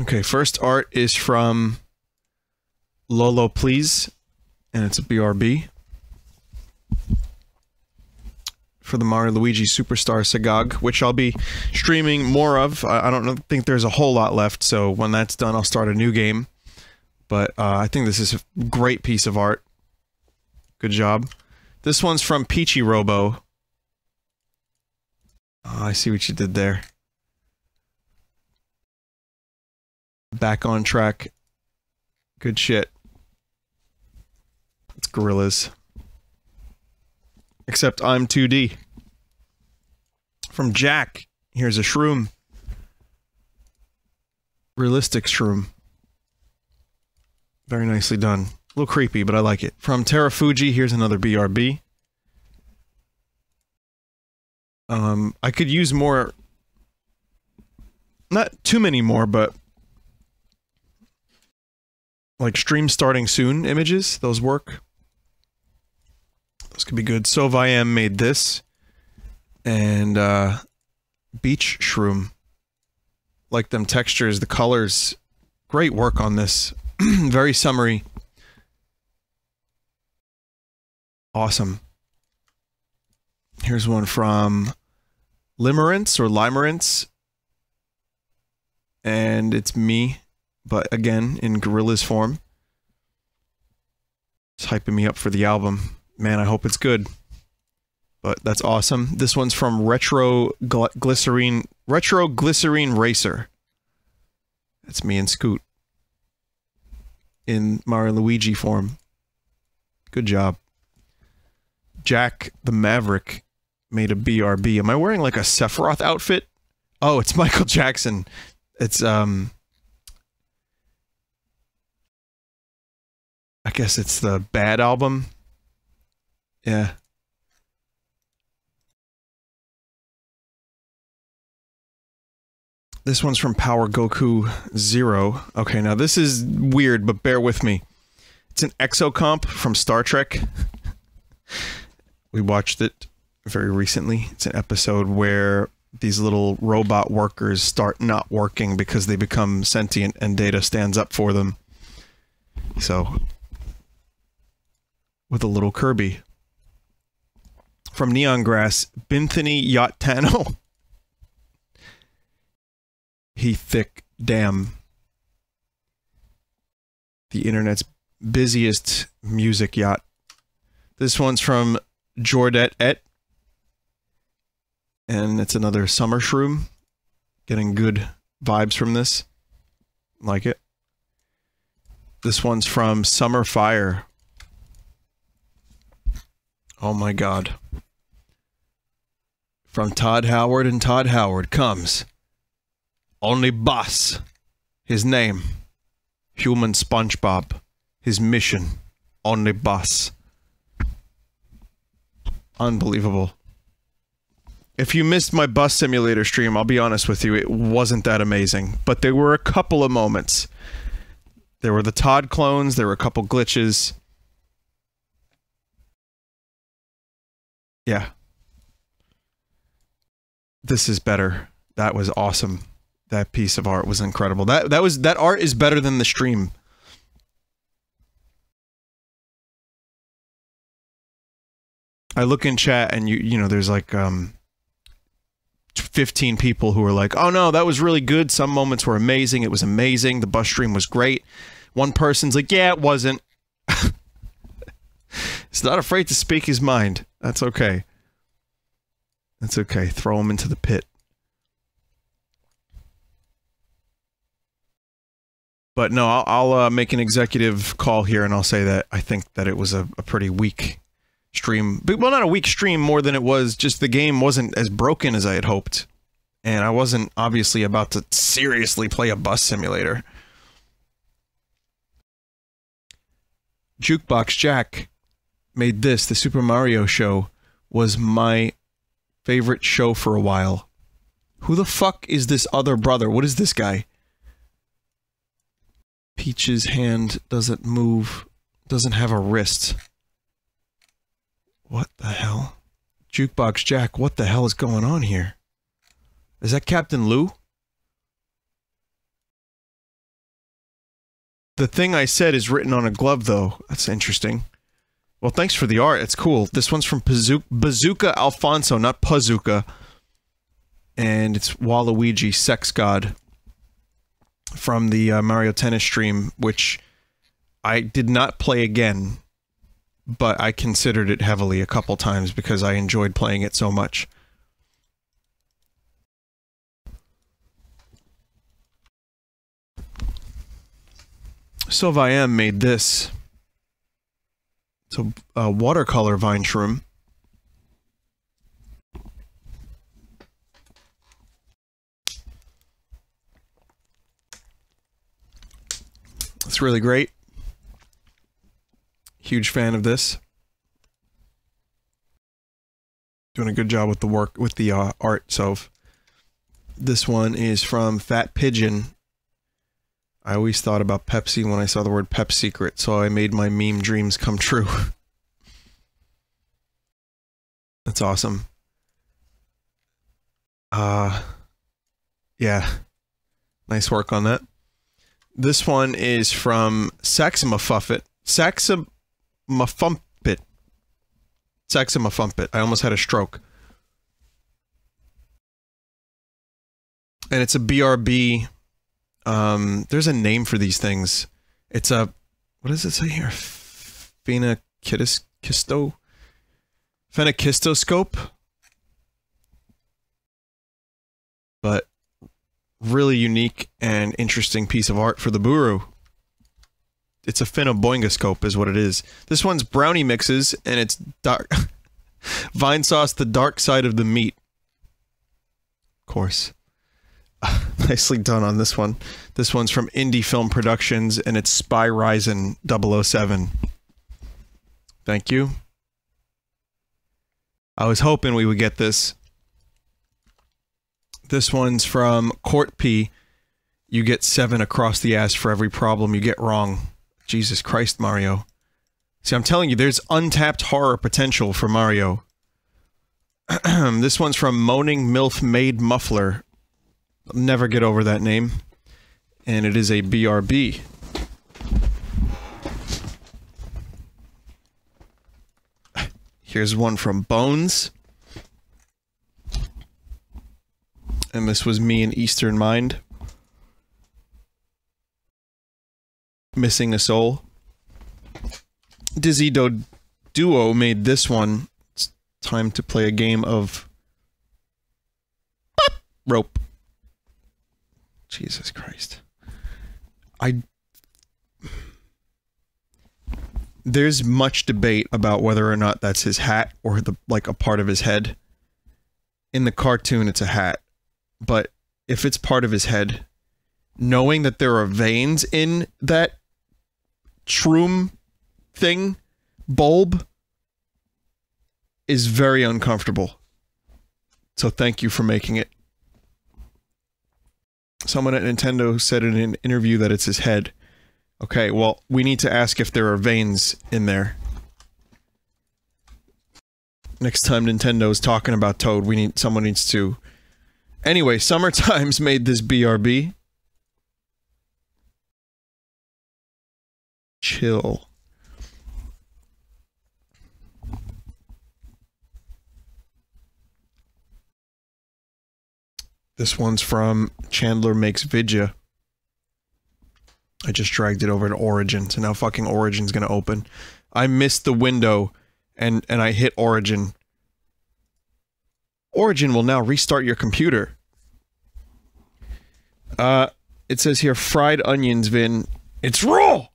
Okay, first art is from Lolo Please, and it's a BRB. For the Mario Luigi Superstar Sagog, which I'll be streaming more of. I don't think there's a whole lot left, so when that's done, I'll start a new game. But I think this is a great piece of art. Good job. This one's from Peachy Robo. Oh, I see what you did there. Back on track. Good shit. It's gorillas. Except I'm 2D. From Jack, here's a shroom. Realistic shroom. Very nicely done. A little creepy, but I like it. From Terrafuji, here's another BRB. I could use more... Not too many more, but... like stream starting soon images. Those work. This could be good. SoVIM made this. And, Beach Shroom. Like them textures, the colors. Great work on this. Very summery. Awesome. Here's one from Limerence or Limerence. And it's me, but again, in gorilla's form. It's hyping me up for the album. Man, I hope it's good. But that's awesome. This one's from Retro Glycerine Racer. That's me and Scoot. In Mario Luigi form. Good job. Jack the Maverick made a BRB. Am I wearing like a Sephiroth outfit? Oh, it's Michael Jackson. It's, I guess it's the Bad album. Yeah. This one's from Power Goku Zero. Okay, now this is weird, but bear with me. It's an exocomp from Star Trek. We watched it very recently. It's an episode where these little robot workers start not working because they become sentient and Data stands up for them. So, with a little Kirby. From Neon Grass, Binthany Yachtano. He thick damn. The internet's busiest music yacht. This one's from Jordet Et. And it's another summer shroom. Getting good vibes from this. Like it. This one's from Summer Fire. Oh my god. From Todd Howard, and Todd Howard comes only boss. His name, Human SpongeBob. His mission, only boss. Unbelievable. If you missed my bus simulator stream, I'll be honest with you, it wasn't that amazing. But there were a couple of moments. There were the Todd clones, there were a couple glitches. Yeah. This is better. That was awesome. That piece of art was incredible. That art is better than the stream. I look in chat and you know, there's like 15 people who are like, "Oh no, that was really good. Some moments were amazing. It was amazing. The bus stream was great." One person's like, "Yeah, it wasn't." He's not afraid to speak his mind. That's okay. That's okay. Throw him into the pit. But no, I'll make an executive call here and I'll say that I think that it was a pretty weak stream. Well, not a weak stream, more than it was just the game wasn't as broken as I had hoped. And I wasn't obviously about to seriously play a bus simulator. Jukebox Jack made this. The Super Mario show was my favorite show for a while. Who the fuck is this other brother? What is this guy? Peach's hand doesn't move. Doesn't have a wrist. What the hell? Jukebox Jack, what the hell is going on here? Is that Captain Lou? The thing I said is written on a glove, though. That's interesting. Well, thanks for the art. It's cool. This one's from Bazooka Alfonso, not Pazuka. And it's Waluigi, Sex God. From the Mario Tennis stream, which I did not play again. But I considered it heavily a couple times because I enjoyed playing it so much. Sylviam made this. It's a watercolor vine shroom. It's really great. Huge fan of this. Doing a good job with the work, with the art, Soph. This one is from Fat Pigeon. I always thought about Pepsi when I saw the word Pep Secret, so I made my meme dreams come true. That's awesome. Yeah. Nice work on that. This one is from Saxamafuffet. Saxamafumpit. Saxamafumpit. I almost had a stroke. And it's a BRB. There's a name for these things. It's a... What does it say here? Phenakistoscope? But really unique and interesting piece of art for the Buru. It's a phenoboingoscope is what it is. This one's brownie mixes, and it's dark. Vinesauce, the dark side of the meat. Of course. Nicely done on this one. This one's from Indie Film Productions, and it's Spy Ryzen 007. Thank you. I was hoping we would get this. This one's from Court P. You get 7 across the ass for every problem you get wrong. Jesus Christ, Mario. See, I'm telling you, there's untapped horror potential for Mario. This one's from Moaning MILF Maid Muffler. I'll never get over that name. And it is a BRB. Here's one from Bones. And this was me in Eastern Mind. Missing a soul. Dizzy Duo made this one. It's time to play a game of rope. Jesus Christ. There's much debate about whether or not that's his hat or like a part of his head. In the cartoon, it's a hat. But if it's part of his head, knowing that there are veins in that shroom thing, bulb, is very uncomfortable. So thank you for making it. Someone at Nintendo said in an interview that it's his head. Okay, well, we need to ask if there are veins in there. Next time Nintendo is talking about Toad, someone needs to... Anyway, Summer Times made this BRB. Chill. This one's from Chandler Makes Vidya. I just dragged it over to Origin, so now fucking Origin's gonna open. I missed the window, and I hit Origin. Origin will now restart your computer. It says here, fried onions, Vin. It's raw!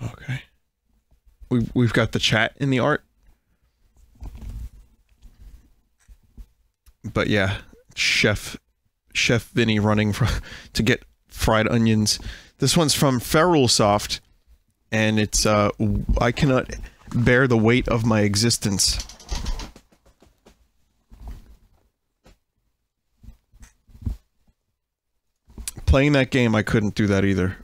Okay. We've got the chat in the art. But yeah, Chef Vinny running to get fried onions. This one's from Feral Soft, and it's, I cannot bear the weight of my existence. Playing that game, I couldn't do that either.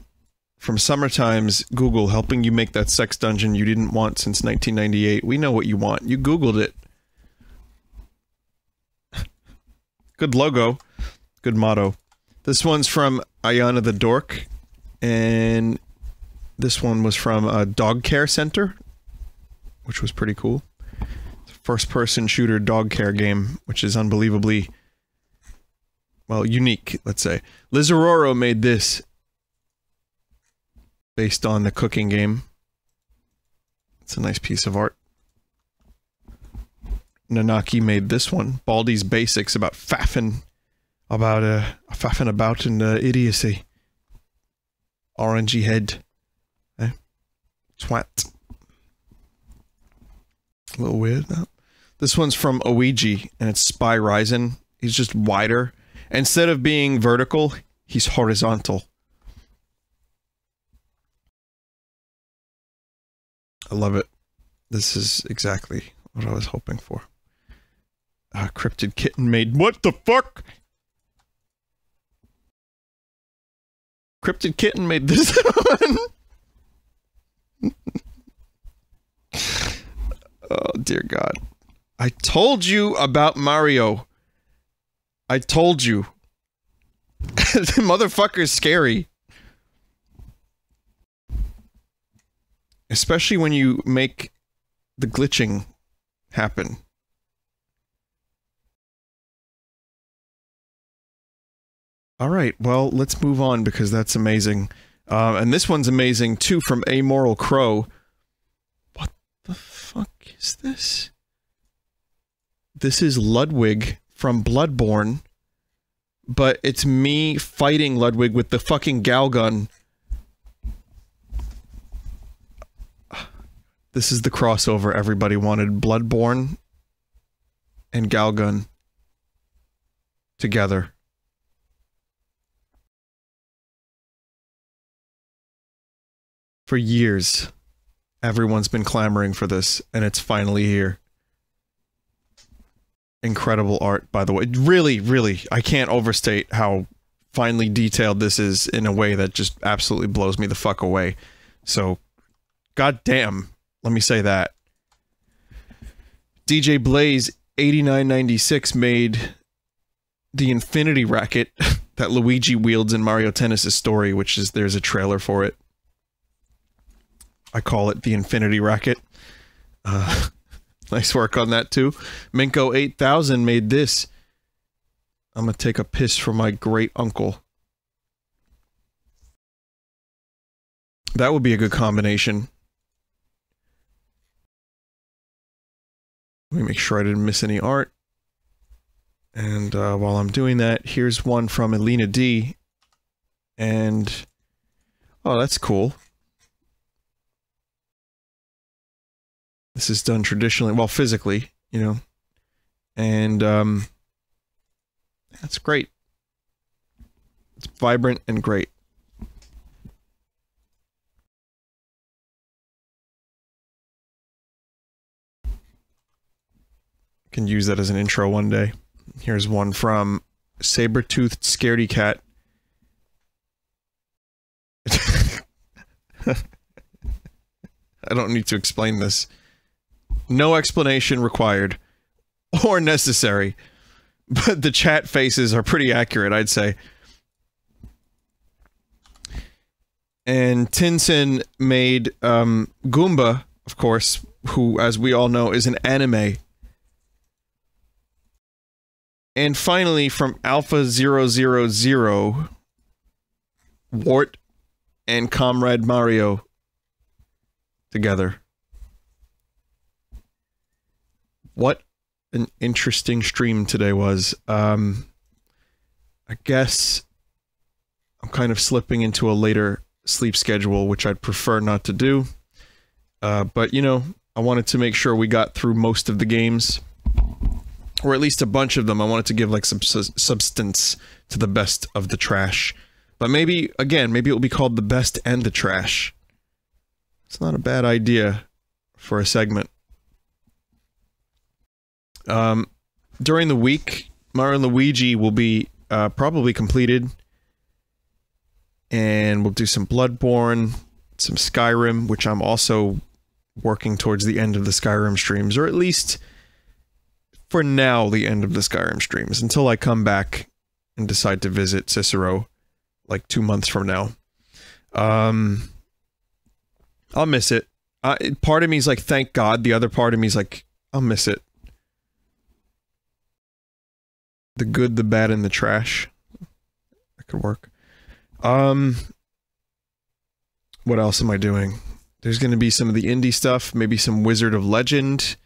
From Summertime's Google, helping you make that sex dungeon you didn't want since 1998. We know what you want. You Googled it. Good logo. Good motto. This one's from Ayana the Dork. And This one was from a dog care center, which was pretty cool. First-person shooter dog care game, which is unbelievably, well, unique, let's say. Liz Aurora made this based on the cooking game. It's a nice piece of art. Nanaki made this one, Baldi's Basics, about faffing about in idiocy. Orangey head. Twat. A little weird, though. This one's from Ouija, and it's Spy Ryzen. He's just wider. Instead of being vertical, he's horizontal. I love it. This is exactly what I was hoping for. Cryptid Kitten made... What the fuck?! Cryptid Kitten made this one! Oh, dear God. I told you about Mario. I told you. The motherfucker's scary. Especially when you make the glitching happen. Alright, well, let's move on because that's amazing. And this one's amazing too, from Amoral Crow. What the fuck is this? This is Ludwig from Bloodborne, but it's me fighting Ludwig with the fucking Gal gun. This is the crossover everybody wanted. Bloodborne and Gal gun together. For years, everyone's been clamoring for this, and it's finally here. Incredible art, by the way. Really, really, I can't overstate how finely detailed this is in a way that just absolutely blows me the fuck away. So, goddamn, let me say that. DJ Blaze 8996 made the Infinity Racket that Luigi wields in Mario Tennis' story, which is, there's a trailer for it. I call it the Infinity Racket. Nice work on that too. Minko 8000 made this. I'm gonna take a piss from my great uncle. That would be a good combination. Let me make sure I didn't miss any art. And while I'm doing that, here's one from Elena D. And... oh, that's cool. This is done traditionally, well, physically, you know. And, that's great. It's vibrant and great. Can use that as an intro one day. Here's one from Saber-toothed Scaredy Cat. I don't need to explain this. No explanation required. Or necessary. But the chat faces are pretty accurate, I'd say. And Tinsen made, Goomba, of course, who, as we all know, is an anime. And finally, from Alpha 000, Wart and Comrade Mario together. What an interesting stream today was. I guess I'm kind of slipping into a later sleep schedule, which I'd prefer not to do. But, you know, I wanted to make sure we got through most of the games. Or at least a bunch of them. I wanted to give, like, some substance to the best of the trash. But maybe, again, maybe it will be called the best and the trash. It's not a bad idea for a segment. During the week, Mario & Luigi will be, probably completed. And we'll do some Bloodborne, some Skyrim, which I'm also working towards the end of the Skyrim streams, or at least, for now, the end of the Skyrim streams, until I come back and decide to visit Cicero, like 2 months from now. I'll miss it. Part of me is like, thank God. The other part of me is like, I'll miss it. The good, the bad, and the trash. That could work. What else am I doing? There's going to be some of the indie stuff. Maybe some Wizard of Legend.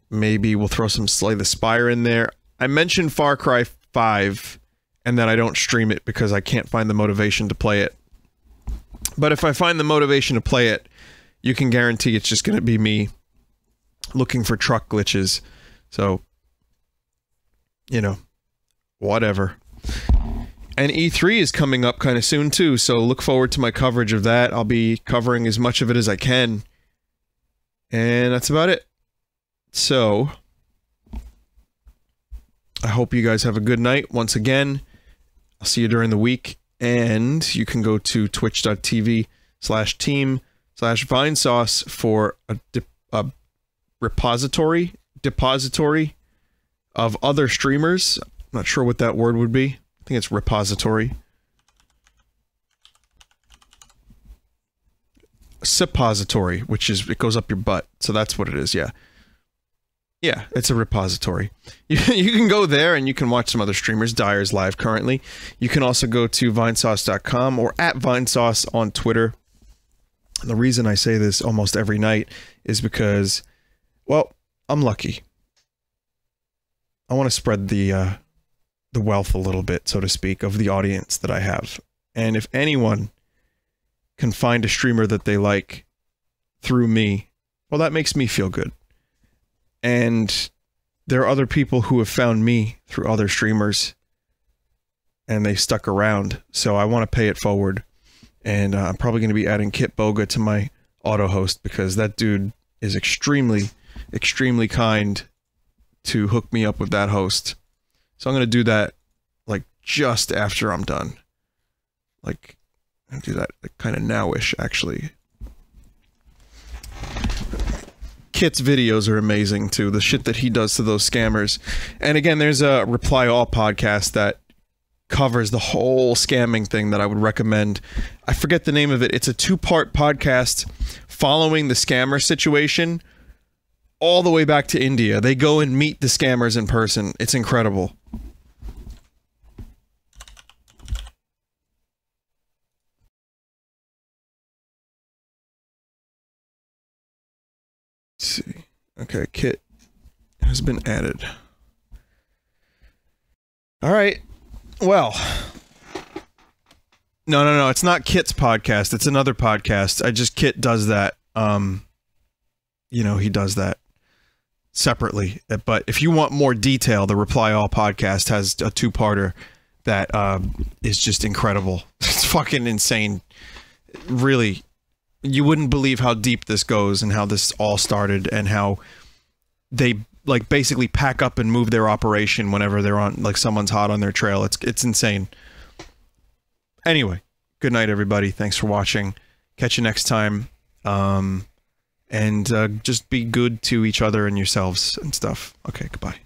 Maybe we'll throw some Slay the Spire in there. I mentioned Far Cry 5, and then I don't stream it because I can't find the motivation to play it. But if I find the motivation to play it, you can guarantee it's just going to be me looking for truck glitches. So, you know, whatever. And E3 is coming up kind of soon too, so look forward to my coverage of that. I'll be covering as much of it as I can. And that's about it. So, I hope you guys have a good night once again. I'll see you during the week. And you can go to twitch.tv/team/Vinesauce for a depository of other streamers. I'm not sure what that word would be. I think it's repository. Suppository, which is, it goes up your butt. So that's what it is, yeah. Yeah, it's a repository. You can go there and you can watch some other streamers. Dyer's live currently. You can also go to vinesauce.com or @Vinesauce on Twitter. And the reason I say this almost every night is because, well, I'm lucky. I want to spread the wealth a little bit, so to speak, of the audience that I have. And if anyone can find a streamer that they like through me, well, that makes me feel good. And there are other people who have found me through other streamers, and they stuck around, so I want to pay it forward. And I'm probably going to be adding Kit Boga to my auto host, because that dude is extremely, extremely kind to hook me up with that host. So I'm going to do that, like, just after I'm done. Like, I'll do that kind of now-ish, actually. Kit's videos are amazing, too. The shit that he does to those scammers. And again, there's a Reply All podcast that covers the whole scamming thing that I would recommend. I forget the name of it. It's a 2-part podcast following the scammer situation all the way back to India. They go and meet the scammers in person. It's incredible. Let's see. Okay, Kit has been added. All right. Well. No, it's not Kit's podcast. It's another podcast. Kit does that. You know, he does that separately. But if you want more detail, the Reply All podcast has a 2-parter that is just incredible. It's fucking insane. Really, you wouldn't believe how deep this goes and how this all started and how they, like, basically pack up and move their operation whenever they're on, like, someone's hot on their trail. It's insane. Anyway, good night, everybody. Thanks for watching. Catch you next time. And just be good to each other and yourselves and stuff. Okay, goodbye.